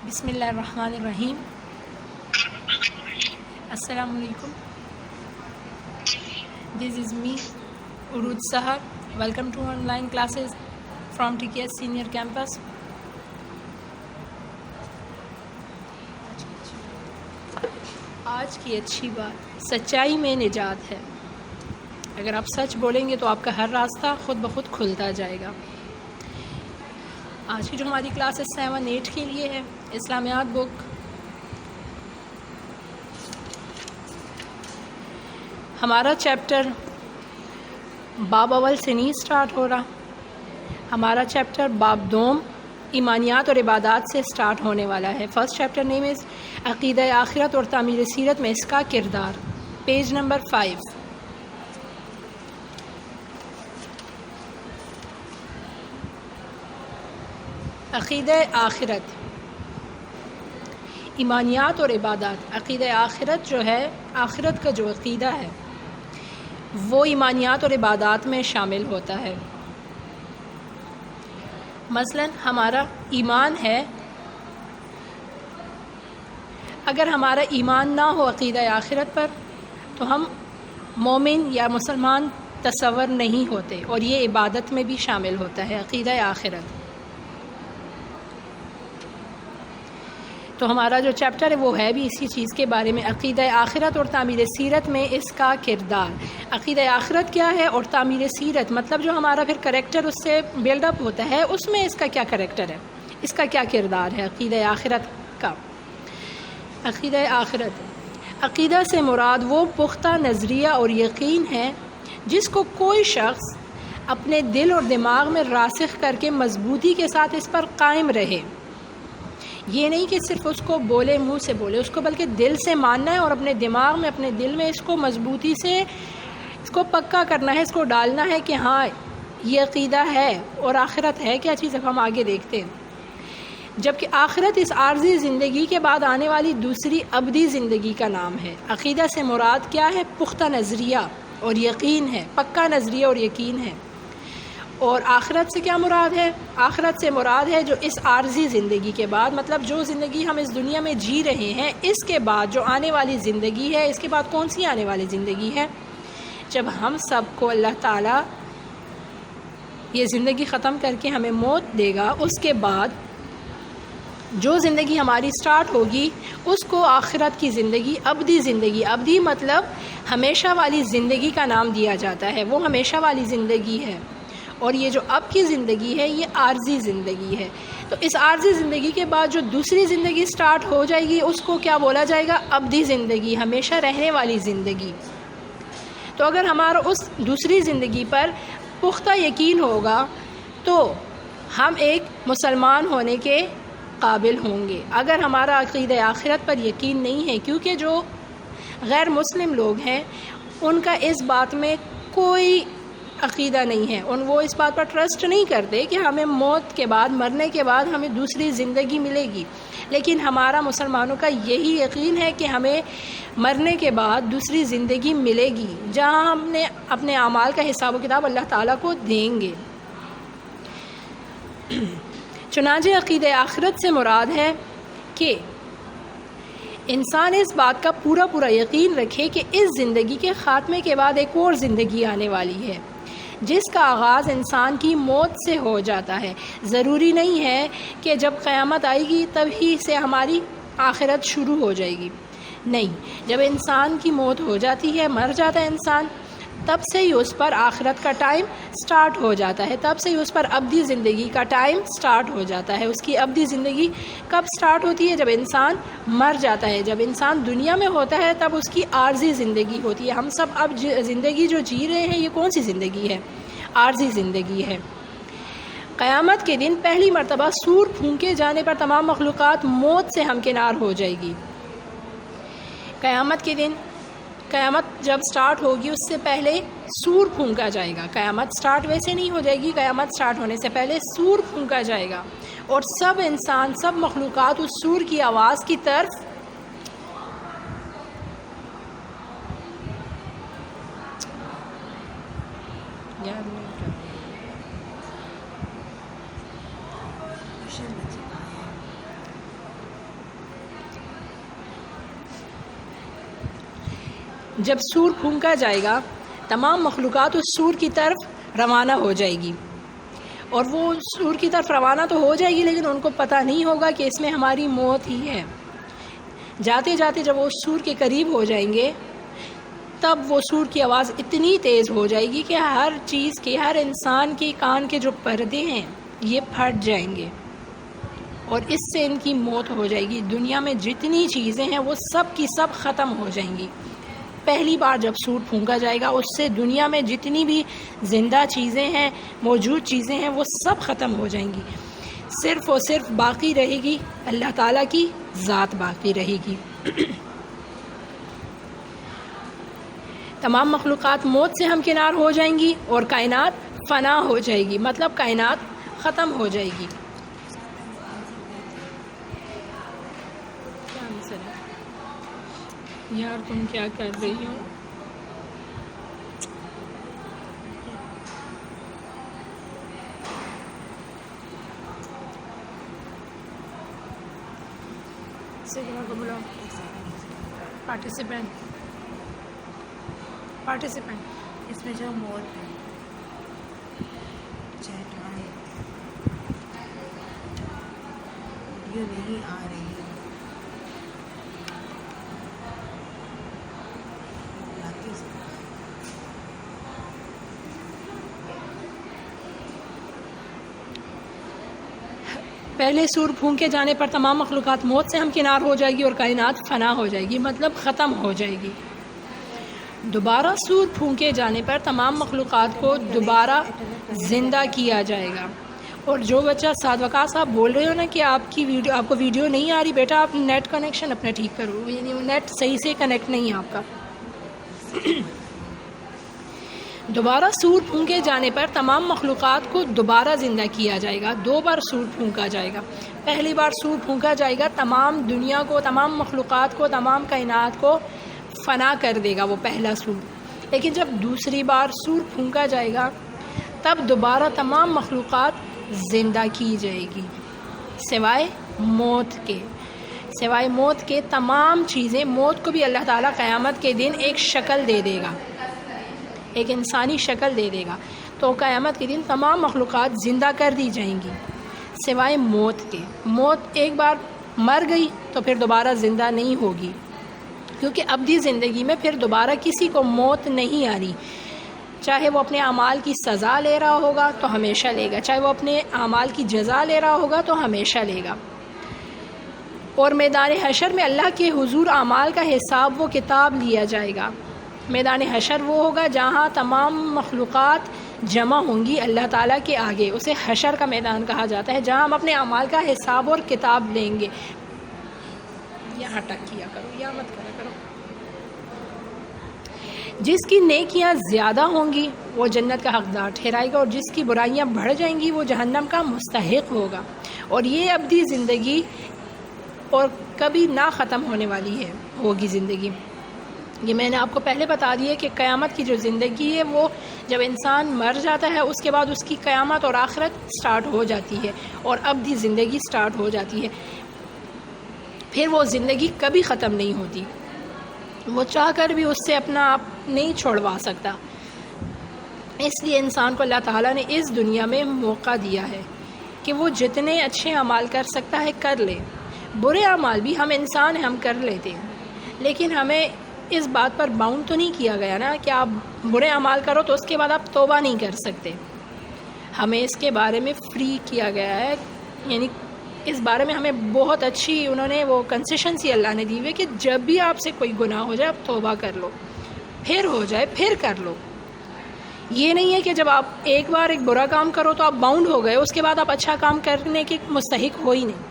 بسم اللہ الرحمن الرحیم. السلام علیکم. This is me, Uruj Sahar. Welcome to online classes from TKS Senior Campus. آج کی اچھی بات سچائی میں نجات ہے. اگر آپ سچ بولیں گے تو آپ کا ہر راستہ خود بخود کھلتا جائے گا. آج کی جو ہماری کلاسز 7-8 کے لیے ہے اسلامیات بک. ہمارا چیپٹر باب اول سے نہیں سٹارٹ ہو رہا. ہمارا چیپٹر باب دوم ایمانیات اور عبادات سے سٹارٹ ہونے والا ہے. فرسٹ چیپٹر نیم از عقیدہ آخرت اور تعمیر سیرت میں اس کا کردار. Page number 5. عقیدہ آخرت، ایمانیات اور عبادات. عقیدہ آخرت جو ہے، آخرت کا جو عقیدہ ہے وہ ایمانیات اور عبادات میں شامل ہوتا ہے. مثلا ہمارا ایمان ہے، اگر ہمارا ایمان نہ ہو عقیدہ آخرت پر تو ہم مومن یا مسلمان تصور نہیں ہوتے، اور یہ عبادت میں بھی شامل ہوتا ہے عقیدہ آخرت. تو ہمارا جو چیپٹر ہے وہ ہے بھی اسی چیز کے بارے میں، عقیدہ آخرت اور تعمیر سیرت میں اس کا کردار. عقیدہ آخرت کیا ہے اور تعمیر سیرت مطلب جو ہمارا پھر کریکٹر اس سے بلڈ اپ ہوتا ہے، اس میں اس کا کیا کریکٹر ہے، اس کا کیا کردار ہے عقیدہ آخرت کا. عقیدہ آخرت، عقیدہ سے مراد وہ پختہ نظریہ اور یقین ہے جس کو کوئی شخص اپنے دل اور دماغ میں راسخ کر کے مضبوطی کے ساتھ اس پر قائم رہے. یہ نہیں کہ صرف اس کو بولے، منہ سے بولے اس کو، بلکہ دل سے ماننا ہے اور اپنے دماغ میں، اپنے دل میں اس کو مضبوطی سے اس کو پکا کرنا ہے، اس کو ڈالنا ہے کہ ہاں یہ عقیدہ ہے. اور آخرت ہے کیا چیز، اب ہم آگے دیکھتے ہیں. جبکہ آخرت اس عارضی زندگی کے بعد آنے والی دوسری ابدی زندگی کا نام ہے. عقیدہ سے مراد کیا ہے؟ پختہ نظریہ اور یقین ہے، پکا نظریہ اور یقین ہے. اور آخرت سے کیا مراد ہے؟ آخرت سے مراد ہے جو اس عارضی زندگی کے بعد، مطلب جو زندگی ہم اس دنیا میں جی رہے ہیں، اس کے بعد جو آنے والی زندگی ہے. اس کے بعد کون سی آنے والی زندگی ہے؟ جب ہم سب کو اللہ تعالیٰ یہ زندگی ختم کر کے ہمیں موت دے گا، اس کے بعد جو زندگی ہماری سٹارٹ ہوگی اس کو آخرت کی زندگی، ابدی زندگی، ابدی مطلب ہمیشہ والی زندگی کا نام دیا جاتا ہے. وہ ہمیشہ والی زندگی ہے. اور یہ جو اب کی زندگی ہے یہ عارضی زندگی ہے. تو اس عارضی زندگی کے بعد جو دوسری زندگی سٹارٹ ہو جائے گی اس کو کیا بولا جائے گا؟ ابدی زندگی، ہمیشہ رہنے والی زندگی. تو اگر ہمارا اس دوسری زندگی پر پختہ یقین ہوگا تو ہم ایک مسلمان ہونے کے قابل ہوں گے. اگر ہمارا عقیدہ آخرت پر یقین نہیں ہے، کیونکہ جو غیر مسلم لوگ ہیں ان کا اس بات میں کوئی عقیدہ نہیں ہے، وہ اس بات پر ٹرسٹ نہیں کرتے کہ ہمیں موت کے بعد، مرنے کے بعد ہمیں دوسری زندگی ملے گی. لیکن ہمارا مسلمانوں کا یہی یقین ہے کہ ہمیں مرنے کے بعد دوسری زندگی ملے گی جہاں ہم نے اپنے اعمال کا حساب و کتاب اللہ تعالیٰ کو دیں گے. چنانچہ عقیدہ آخرت سے مراد ہے کہ انسان اس بات کا پورا یقین رکھے کہ اس زندگی کے خاتمے کے بعد ایک اور زندگی آنے والی ہے جس کا آغاز انسان کی موت سے ہو جاتا ہے. ضروری نہیں ہے کہ جب قیامت آئے گی تب ہی سے ہماری آخرت شروع ہو جائے گی. نہیں، جب انسان کی موت ہو جاتی ہے، مر جاتا ہے انسان، تب سے ہی اس پر آخرت کا ٹائم سٹارٹ ہو جاتا ہے. تب سے ہی اس پر ابدی زندگی کا ٹائم سٹارٹ ہو جاتا ہے. اس کی ابدی زندگی کب سٹارٹ ہوتی ہے؟ جب انسان مر جاتا ہے. جب انسان دنیا میں ہوتا ہے تب اس کی عارضی زندگی ہوتی ہے. ہم سب اب زندگی جو جی رہے ہیں یہ کون سی زندگی ہے؟ عارضی زندگی ہے. قیامت کے دن پہلی مرتبہ سور پھونکے جانے پر تمام مخلوقات موت سے ہمکنار ہو جائے گی. قیامت کے دن، قیامت جب سٹارٹ ہوگی اس سے پہلے سور پھونکا جائے گا. قیامت سٹارٹ ویسے نہیں ہو جائے گی، قیامت سٹارٹ ہونے سے پہلے سور پھونکا جائے گا اور سب انسان، سب مخلوقات اس سور کی آواز کی طرف جب سور پھونکا جائے گا تمام مخلوقات اس سور کی طرف روانہ ہو جائے گی، اور وہ سور کی طرف روانہ تو ہو جائے گی لیکن ان کو پتہ نہیں ہوگا کہ اس میں ہماری موت ہی ہے۔ جاتے جاتے جب وہ اس سور کے قریب ہو جائیں گے تب وہ سور کی آواز اتنی تیز ہو جائے گی کہ ہر چیز کے، ہر انسان کے کان کے جو پردے ہیں یہ پھٹ جائیں گے، اور اس سے ان کی موت ہو جائے گی۔ دنیا میں جتنی چیزیں ہیں وہ سب کی سب ختم ہو جائیں گی۔ پہلی بار جب سور پھونکا جائے گا اس سے دنیا میں جتنی بھی زندہ چیزیں ہیں، موجود چیزیں ہیں، وہ سب ختم ہو جائیں گی۔ صرف اور صرف باقی رہے گی اللہ تعالیٰ کی ذات باقی رہے گی۔ تمام مخلوقات موت سے ہمکنار ہو جائیں گی اور کائنات فنا ہو جائے گی، مطلب کائنات ختم ہو جائے گی۔ یار تم کیا کر رہی ہو؟ پارٹیسپینٹ اس میں جو مور ہے چیٹ آئے ویڈیو نہیں آ رہی ہے، پہلے سور پھونکے جانے پر تمام مخلوقات موت سے ہمکنار ہو جائے گی اور کائنات فنا ہو جائے گی، مطلب ختم ہو جائے گی۔ دوبارہ سور پھونکے جانے پر تمام مخلوقات کو دوبارہ زندہ کیا جائے گا۔ اور جو بچہ سعد وقاص صاحب بول رہے ہو نا کہ آپ کو ویڈیو نہیں آ رہی، بیٹا آپ نیٹ کنیکشن اپنا ٹھیک کرو، یعنی وہ نیٹ صحیح سے کنیکٹ نہیں ہے آپ کا۔ دوبارہ سور پھونکے جانے پر تمام مخلوقات کو دوبارہ زندہ کیا جائے گا۔ 2 بار سور پھونکا جائے گا۔ پہلی بار سور پھونکا جائے گا تمام دنیا کو، تمام مخلوقات کو، تمام کائنات کو فنا کر دے گا وہ پہلا سور۔ لیکن جب دوسری بار سور پھونکا جائے گا تب دوبارہ تمام مخلوقات زندہ کی جائے گی سوائے موت کے۔ سوائے موت کے تمام چیزیں، موت کو بھی اللہ تعالیٰ قیامت کے دن ایک شکل دے دے گا، ایک انسانی شکل دے دے گا، تو قیامت کے دن تمام مخلوقات زندہ کر دی جائیں گی سوائے موت کے۔ موت ایک بار مر گئی تو پھر دوبارہ زندہ نہیں ہوگی، کیونکہ ابدی زندگی میں پھر دوبارہ کسی کو موت نہیں آ رہی۔ چاہے وہ اپنے اعمال کی سزا لے رہا ہوگا تو ہمیشہ لے گا، چاہے وہ اپنے اعمال کی جزا لے رہا ہوگا تو ہمیشہ لے گا۔ اور میدان حشر میں اللہ کے حضور اعمال کا حساب و کتاب لیا جائے گا۔ میدان حشر وہ ہوگا جہاں تمام مخلوقات جمع ہوں گی اللہ تعالیٰ کے آگے، اسے حشر کا میدان کہا جاتا ہے، جہاں ہم اپنے اعمال کا حساب اور کتاب لیں گے۔ یہاں ٹک کیا کرو، یا مت کرا کرو۔ جس کی نیکیاں زیادہ ہوں گی وہ جنت کا حقدار ٹھہرائے گا، اور جس کی برائیاں بڑھ جائیں گی وہ جہنم کا مستحق ہوگا۔ اور یہ ابدی زندگی اور کبھی نہ ختم ہونے والی ہوگی زندگی۔ یہ میں نے آپ کو پہلے بتا دیا کہ قیامت کی جو زندگی ہے وہ جب انسان مر جاتا ہے اس کے بعد اس کی قیامت اور آخرت سٹارٹ ہو جاتی ہے، اور ابدی زندگی سٹارٹ ہو جاتی ہے۔ پھر وہ زندگی کبھی ختم نہیں ہوتی، وہ چاہ کر بھی اس سے اپنا آپ نہیں چھوڑوا سکتا۔ اس لیے انسان کو اللہ تعالیٰ نے اس دنیا میں موقع دیا ہے کہ وہ جتنے اچھے اعمال کر سکتا ہے کر لے، برے اعمال بھی، ہم انسان ہیں، ہم کر لیتے ہیں، لیکن ہمیں اس بات پر باؤنڈ تو نہیں کیا گیا نا کہ آپ برے اعمال کرو تو اس کے بعد آپ توبہ نہیں کر سکتے۔ ہمیں اس کے بارے میں فری کیا گیا ہے، یعنی اس بارے میں ہمیں بہت اچھی انہوں نے وہ کنسیشنسی اللہ نے دی ہوئی کہ جب بھی آپ سے کوئی گناہ ہو جائے آپ توبہ کر لو، پھر ہو جائے پھر کر لو۔ یہ نہیں ہے کہ جب آپ ایک بار ایک برا کام کرو تو آپ باؤنڈ ہو گئے، اس کے بعد آپ اچھا کام کرنے کے مستحق ہو ہی نہیں۔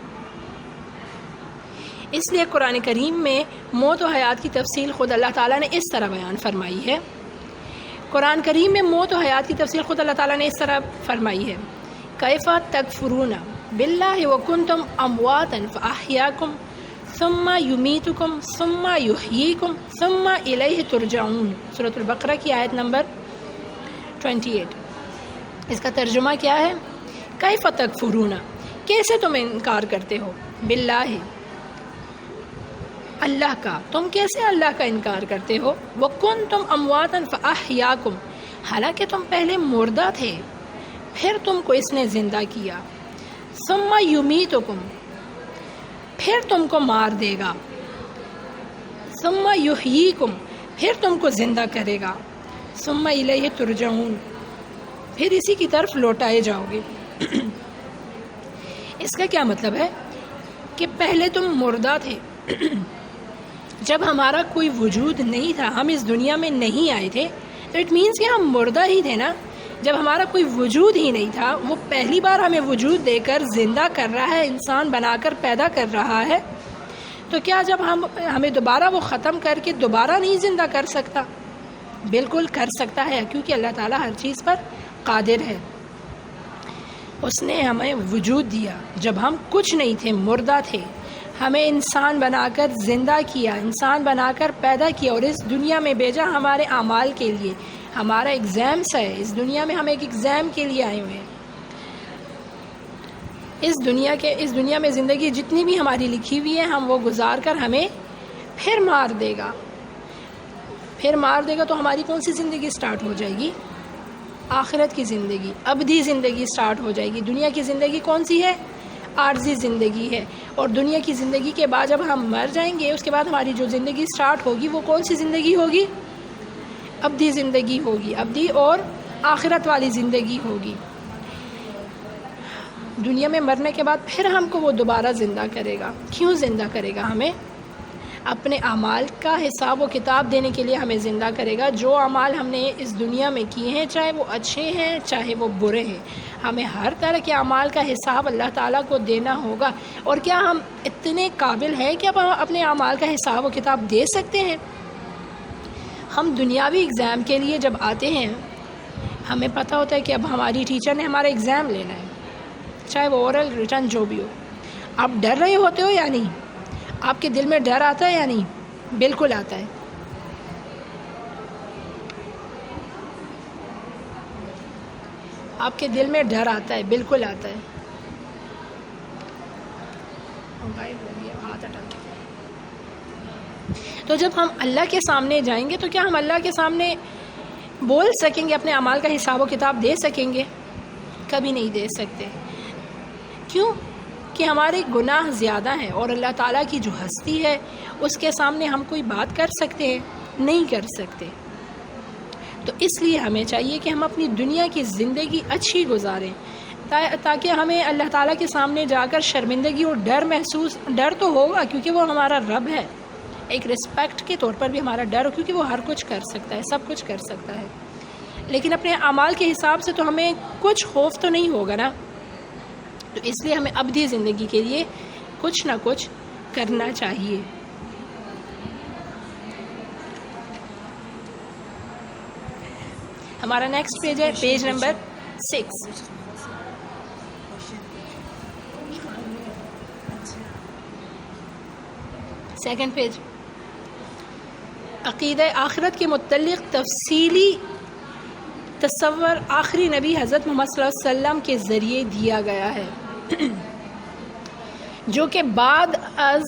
اس لیے قرآن کریم میں موت و حیات کی تفصیل خود اللہ تعالیٰ نے اس طرح بیان فرمائی ہے۔ قرآن کریم میں موت و حیات کی تفصیل خود اللہ تعالیٰ نے اس طرح فرمائی ہے، کیف تکفرون باللہ وکنتم امواتا فاحیاکم ثم یمیتکم ثم یحییکم ثم الیہ ترجعون، سورۃ البقرہ کی آیت نمبر 28۔ اس کا ترجمہ کیا ہے؟ کیف تکفرون، کیسے تم انکار کرتے ہو، باللہ، اللہ کا، تم کیسے اللہ کا انکار کرتے ہو؟ وَكُنْتُمْ أَمْوَاتًا فَأَحْيَاكُمْ، حالانکہ تم پہلے مردہ تھے پھر تم کو اس نے زندہ کیا. ثُمَّ يُمِيتُكُمْ، پھر تم کو مار دے گا. ثُمَّ يُحْيِيكُمْ، پھر تم کو زندہ کرے گا. ثُمَّ إِلَيْهِ تُرْجَعُونَ، پھر اسی کی طرف لوٹائے جاؤ گے. اس کا کیا مطلب ہے کہ پہلے تم مردہ تھے، جب ہمارا کوئی وجود نہیں تھا، ہم اس دنیا میں نہیں آئے تھے، تو اٹ مینس کہ ہم مردہ ہی تھے نا. جب ہمارا کوئی وجود ہی نہیں تھا، وہ پہلی بار ہمیں وجود دے کر زندہ کر رہا ہے، انسان بنا کر پیدا کر رہا ہے، تو کیا جب ہمیں دوبارہ وہ ختم کر کے دوبارہ نہیں زندہ کر سکتا؟ بالکل کر سکتا ہے، کیونکہ اللہ تعالیٰ ہر چیز پر قادر ہے. اس نے ہمیں وجود دیا جب ہم کچھ نہیں تھے، مردہ تھے، ہمیں انسان بنا کر زندہ کیا، انسان بنا کر پیدا کیا اور اس دنیا میں بھیجا ہمارے اعمال کے لیے. ہمارا ایگزامس ہے، اس دنیا میں ہم ایک ایگزام کے لیے آئے ہوئے ہیں. اس دنیا میں زندگی جتنی بھی ہماری لکھی ہوئی ہے، ہم وہ گزار کر ہمیں پھر مار دے گا. پھر مار دے گا تو ہماری کون سی زندگی سٹارٹ ہو جائے گی؟ آخرت کی زندگی، ابدی زندگی سٹارٹ ہو جائے گی. دنیا کی زندگی کون سی ہے؟ عارضی زندگی ہے. اور دنیا کی زندگی کے بعد جب ہم مر جائیں گے، اس کے بعد ہماری جو زندگی سٹارٹ ہوگی وہ کون سی زندگی ہوگی؟ ابدی زندگی ہوگی، ابدی اور آخرت والی زندگی ہوگی. دنیا میں مرنے کے بعد پھر ہم کو وہ دوبارہ زندہ کرے گا. کیوں زندہ کرے گا؟ ہمیں اپنے اعمال کا حساب و کتاب دینے کے لیے ہمیں زندہ کرے گا. جو اعمال ہم نے اس دنیا میں کیے ہیں، چاہے وہ اچھے ہیں چاہے وہ برے ہیں، ہمیں ہر طرح کے اعمال کا حساب اللہ تعالیٰ کو دینا ہوگا. اور کیا ہم اتنے قابل ہیں کہ اب ہم اپنے اعمال کا حساب و کتاب دے سکتے ہیں؟ ہم دنیاوی ایگزام کے لیے جب آتے ہیں، ہمیں پتہ ہوتا ہے کہ اب ہماری ٹیچر نے ہمارا ایگزام لینا ہے، چاہے وہ اورل ریٹن جو بھی ہو. آپ ڈر رہے ہوتے ہو یا نہیں؟ آپ کے دل میں ڈر آتا ہے یا نہیں؟ بالکل آتا ہے. آپ کے دل میں ڈر آتا ہے، بالکل آتا ہے. تو جب ہم اللہ کے سامنے جائیں گے تو کیا ہم اللہ کے سامنے بول سکیں گے، اپنے اعمال کا حساب و کتاب دے سکیں گے؟ کبھی نہیں دے سکتے. کیوں؟ کہ ہمارے گناہ زیادہ ہیں، اور اللہ تعالیٰ کی جو ہستی ہے اس کے سامنے ہم کوئی بات کر سکتے ہیں؟ نہیں کر سکتے. تو اس لیے ہمیں چاہیے کہ ہم اپنی دنیا کی زندگی اچھی گزاریں، تاکہ ہمیں اللہ تعالیٰ کے سامنے جا کر شرمندگی اور ڈر تو ہوگا، کیونکہ وہ ہمارا رب ہے. ایک رسپیکٹ کے طور پر بھی ہمارا ڈر ہو، کیونکہ وہ ہر کچھ کر سکتا ہے، سب کچھ کر سکتا ہے. لیکن اپنے اعمال کے حساب سے تو ہمیں کچھ خوف تو نہیں ہوگا نا. تو اس لیے ہمیں ابدی زندگی کے لیے کچھ نہ کچھ کرنا چاہیے. ہمارا نیکسٹ پیج ہے پیج نمبر 6. Second page. عقیدہ آخرت کے متعلق تفصیلی تصور آخری نبی حضرت محمد صلی اللہ علیہ وسلم کے ذریعے دیا گیا ہے، جو کہ بعد از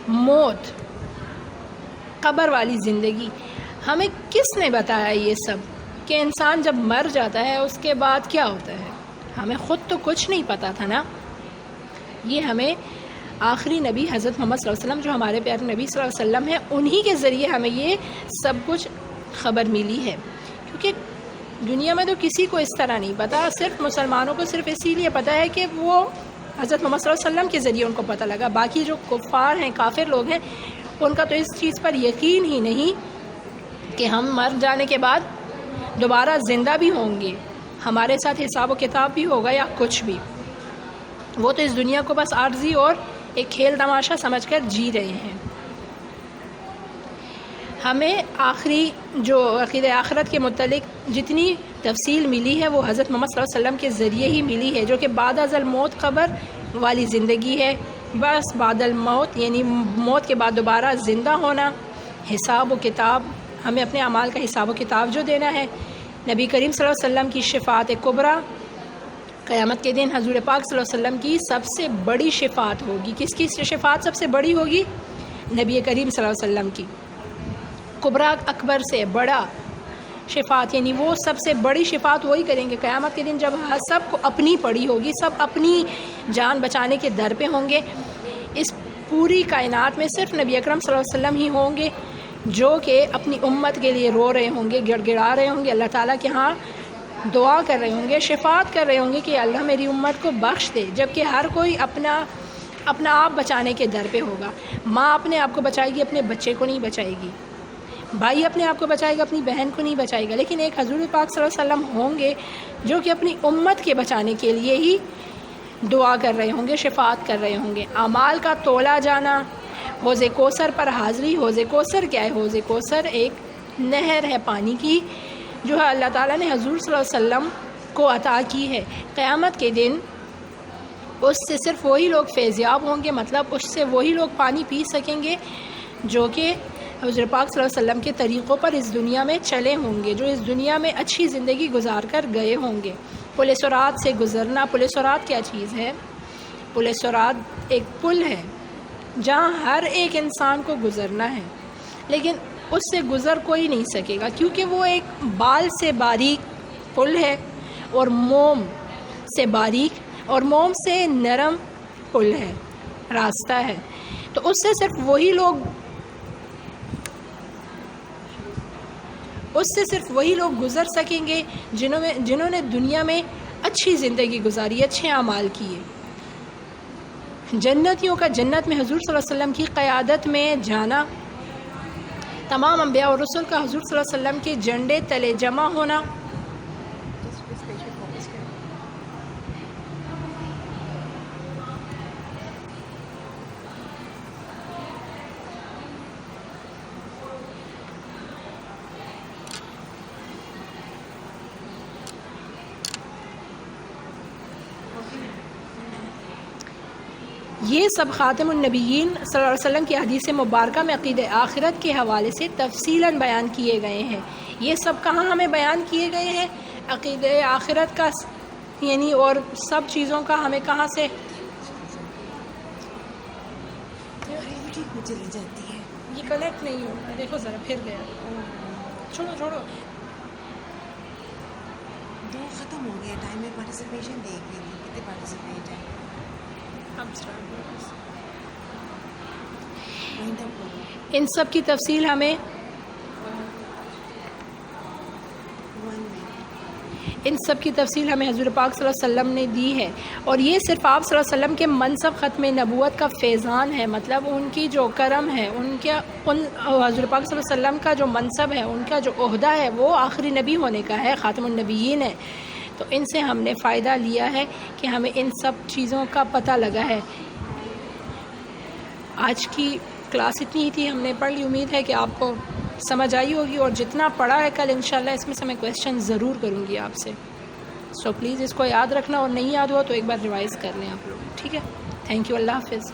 موت، قبر والی زندگی. ہمیں کس نے بتایا یہ سب کہ انسان جب مر جاتا ہے اس کے بعد کیا ہوتا ہے؟ ہمیں خود تو کچھ نہیں پتا تھا نا. یہ ہمیں آخری نبی حضرت محمد صلی اللہ علیہ وسلم، جو ہمارے پیارے نبی صلی اللہ علیہ وسلم ہیں، انہی کے ذریعے ہمیں یہ سب کچھ خبر ملی ہے. کیونکہ دنیا میں تو کسی کو اس طرح نہیں پتا، صرف مسلمانوں کو صرف اسی لیے پتا ہے کہ وہ حضرت محمد صلی اللہ علیہ وسلم کے ذریعے ان کو پتہ لگا. باقی جو کفار ہیں، کافر لوگ ہیں، ان کا تو اس چیز پر یقین ہی نہیں کہ ہم مر جانے کے بعد دوبارہ زندہ بھی ہوں گے، ہمارے ساتھ حساب و کتاب بھی ہوگا یا کچھ بھی. وہ تو اس دنیا کو بس عارضی اور ایک کھیل تماشا سمجھ کر جی رہے ہیں. ہمیں آخری جو عقیدہ آخرت کے متعلق جتنی تفصیل ملی ہے وہ حضرت محمد صلی اللہ علیہ وسلم کے ذریعے ہی ملی ہے، جو کہ بعد از الموت قبر والی زندگی ہے. بس بعد الموت یعنی موت کے بعد دوبارہ زندہ ہونا، حساب و کتاب، ہمیں اپنے اعمال کا حساب و کتاب جو دینا ہے. نبی کریم صلی اللہ علیہ وسلم کی شفاعت کبریٰ، قیامت کے دن حضور پاک صلی اللہ علیہ وسلم کی سب سے بڑی شفاعت ہوگی. کس کی شفاعت سب سے بڑی ہوگی؟ نبی کریم صلی اللہ علیہ وسلم کی، کبریٰ اکبر سے بڑا شفاعت، یعنی وہ سب سے بڑی شفاعت وہی کریں گے قیامت کے دن جب سب کو اپنی پڑی ہوگی، سب اپنی جان بچانے کے در پہ ہوں گے۔ اس پوری کائنات میں صرف نبی اکرم صلی اللہ علیہ وسلم ہی ہوں گے جو کہ اپنی امت کے لیے رو رہے ہوں گے، گڑ گڑا رہے ہوں گے، اللہ تعالیٰ کے ہاں دعا کر رہے ہوں گے، شفاعت کر رہے ہوں گے کہ اللہ میری امت کو بخش دے، جبکہ ہر کوئی اپنا آپ بچانے کے در پہ ہوگا۔ ماں اپنے آپ کو بچائے گی، اپنے بچے کو نہیں بچائے گی، بھائی اپنے آپ کو بچائے گا، اپنی بہن کو نہیں بچائے گا، لیکن ایک حضور پاک صلی اللہ علیہ وسلم ہوں گے جو کہ اپنی امت کے بچانے کے لیے ہی دعا کر رہے ہوں گے، شفاعت کر رہے ہوں گے۔ اعمال کا تولا جانا، حوض کوثر پر حاضری۔ حوض کوثر کیا ہے؟ حوض کوثر ایک نہر ہے پانی کی جو ہے اللہ تعالیٰ نے حضور صلی اللہ علیہ وسلم کو عطا کی ہے۔ قیامت کے دن اس سے صرف وہی لوگ فیضیاب ہوں گے، مطلب اس سے وہی لوگ پانی پی سکیں گے جو کہ حضور پاک صلی اللہ علیہ وسلم کے طریقوں پر اس دنیا میں چلے ہوں گے، جو اس دنیا میں اچھی زندگی گزار کر گئے ہوں گے۔ پل صراط سے گزرنا۔ پل صراط کیا چیز ہے؟ پل صراط ایک پل ہے جہاں ہر ایک انسان کو گزرنا ہے، لیکن اس سے گزر کوئی نہیں سکے گا کیونکہ وہ ایک بال سے باریک پل ہے اور موم سے باریک اور موم سے نرم پل ہے، راستہ ہے، تو اس سے صرف وہی لوگ گزر سکیں گے جنہوں نے دنیا میں اچھی زندگی گزاری، اچھے اعمال کیے۔ جنتیوں کا جنت میں حضور صلی اللہ علیہ وسلم کی قیادت میں جانا، تمام انبیاء اور رسول کا حضور صلی اللہ علیہ وسلم کے جھنڈے تلے جمع ہونا، یہ سب خاتم النبیین صلی اللہ علیہ وسلم کی حدیث مبارکہ میں عقیدہ آخرت کے حوالے سے تفصیلاً بیان کیے گئے ہیں۔ یہ سب کہاں ہمیں بیان کیے گئے ہیں؟ عقیدہ آخرت کا یعنی اور سب چیزوں کا ہمیں کہاں سے چلی جاتی ہے، یہ کنیکٹ نہیں ہو رہا، دیکھو ذرا پھر گیا، چھوڑو دو ختم ہو گیا ٹائم میں پارٹیسپیشن دیکھ لیجیے کتنے پارٹیسپیٹ ہیں۔ ان سب کی تفصیل ہمیں حضور پاک صلی اللہ علیہ وسلم نے دی ہے، اور یہ صرف آپ صلی اللہ علیہ وسلم کے منصب ختم نبوت کا فیضان ہے، مطلب ان کی جو کرم ہے، حضور پاک صلی اللہ علیہ وسلم کا جو منصب ہے، ان کا جو عہدہ ہے، وہ آخری نبی ہونے کا ہے، خاتم النبیین ہے۔ تو ان سے ہم نے فائدہ لیا ہے کہ ہمیں ان سب چیزوں کا پتہ لگا ہے۔ آج کی کلاس اتنی ہی تھی، ہم نے پڑھ لی، امید ہے کہ آپ کو سمجھ آئی ہوگی، اور جتنا پڑھا ہے کل انشاءاللہ اس میں سے میں کویسچن ضرور کروں گی آپ سے، سو پلیز اس کو یاد رکھنا، اور نہیں یاد ہوا تو ایک بار ریوائز کر لیں آپ لوگ، ٹھیک ہے؟ تھینک یو، اللہ حافظ۔